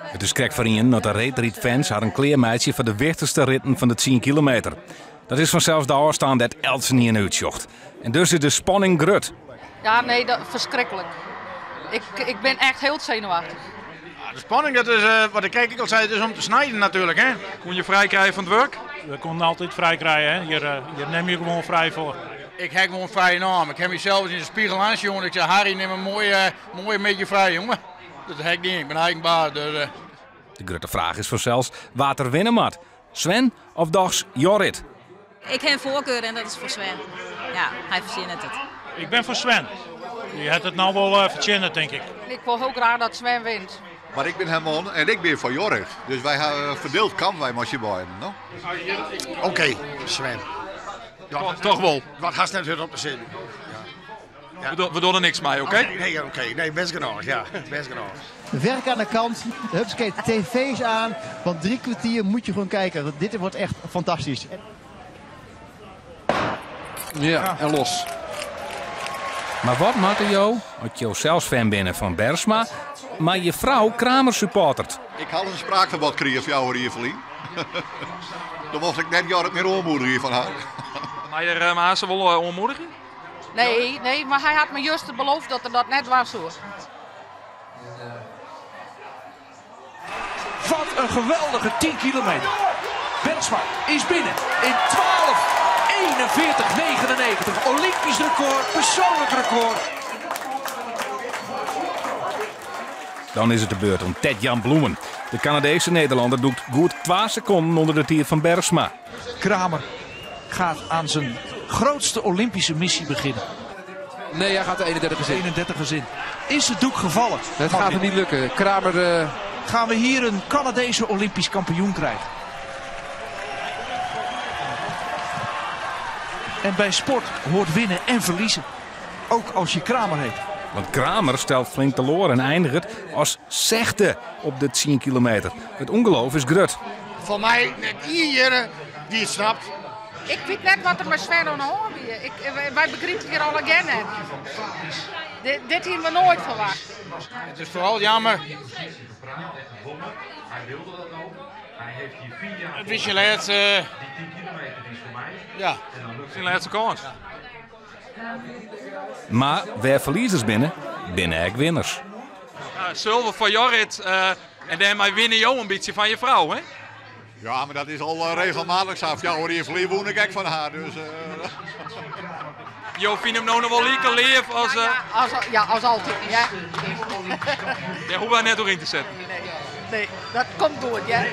Het is krek voor een dat de reetrietfans haar een kleermeisje voor de wichtigste ritten van de 10 kilometer. Dat is vanzelfs de afstand dat Elsen niet in uitzocht. En dus is de spanning grut. Ja, nee, dat verschrikkelijk. Ik ben echt heel zenuwachtig. Ja, de spanning, dat is wat ik al zei, het is om te snijden natuurlijk. Hè? Kon je vrij krijgen van het werk? We konden altijd vrij krijgen. Hè? Hier neem je gewoon vrij voor. Ik heb gewoon vrije naam. Ik heb mezelf eens in de spiegel aansjoen. Ik zei, Harry, neem een mooie beetje vrij, jongen. Dat heb ik niet, ik ben eigen baas. Dus, De grote vraag is vanzelfs waar er winnen moet. Sven of dags Jorrit? Ik heb een voorkeur en dat is voor Sven. Ja, hij verzint het. Ik ben voor Sven. Je hebt het nou wel verzinnen, denk ik. Ik wil heel graag dat Sven wint. Maar ik ben Herman en ik ben voor Jorrit. Dus wij hebben verdeeld kamp wij met je beiden. No? Oké, Sven. Ja, toch wel. Wat hast net weer op de zin? Ja. We doen er niks mee, oké? Nee, best genoeg, ja. Best genoeg. Werk aan de kant, hupsakee, tv's aan, want 3 kwartier moet je gewoon kijken. Dit wordt echt fantastisch. Ja, en los. Maar wat maakt er jou, als je zelfs fan binnen van Bergsma, maar je vrouw Kramer supportert? Ik had een spraakverbod gekregen van jou hier verliezen. Dan mocht ik net Jorrit meer onmoedigen van haar. Maar je maar ze wel onmoedigen? Nee, maar hij had me juist beloofd dat er dat net was hoor. Wat een geweldige 10 kilometer. Bergsma is binnen in 12:41:99. Olympisch record, persoonlijk record. Dan is het de beurt om Ted-Jan Bloemen. De Canadese Nederlander doet goed 2 seconden onder de tier van Bergsma. Kramer gaat aan zijn grootste Olympische missie beginnen. Nee, hij gaat de 31 in. 31 in. Is het doek gevallen? Het gaat hem niet lukken. Kramer... Gaan we hier een Canadese Olympisch kampioen krijgen? En bij sport hoort winnen en verliezen. Ook als je Kramer heet. Want Kramer stelt flink teloor en eindigt als 6e op de 10 kilometer. Het ongeloof is grut. Voor mij, net iedereen die het snapt. Ik weet net wat er met Sven aan de hand is. Wij begrijpen hier al again net. Dit hebben we nooit verwacht. Het is vooral jammer. Het is je laatste... Ja. Zijn laatste kans. Maar waar verliezers binnen ook winners. Zilver voor Jorrit en daarmee winnen jou een beetje van je vrouw, hè? Ja, maar dat is al regelmatig zo. Ja, hoor, hier verliezen woon ik van haar. Dus, Jo vindt hem nou nog wel lekker leef als... Als altijd. Ja. Ja, hoe wij net doorheen te zetten. Nee, dat komt door, ja.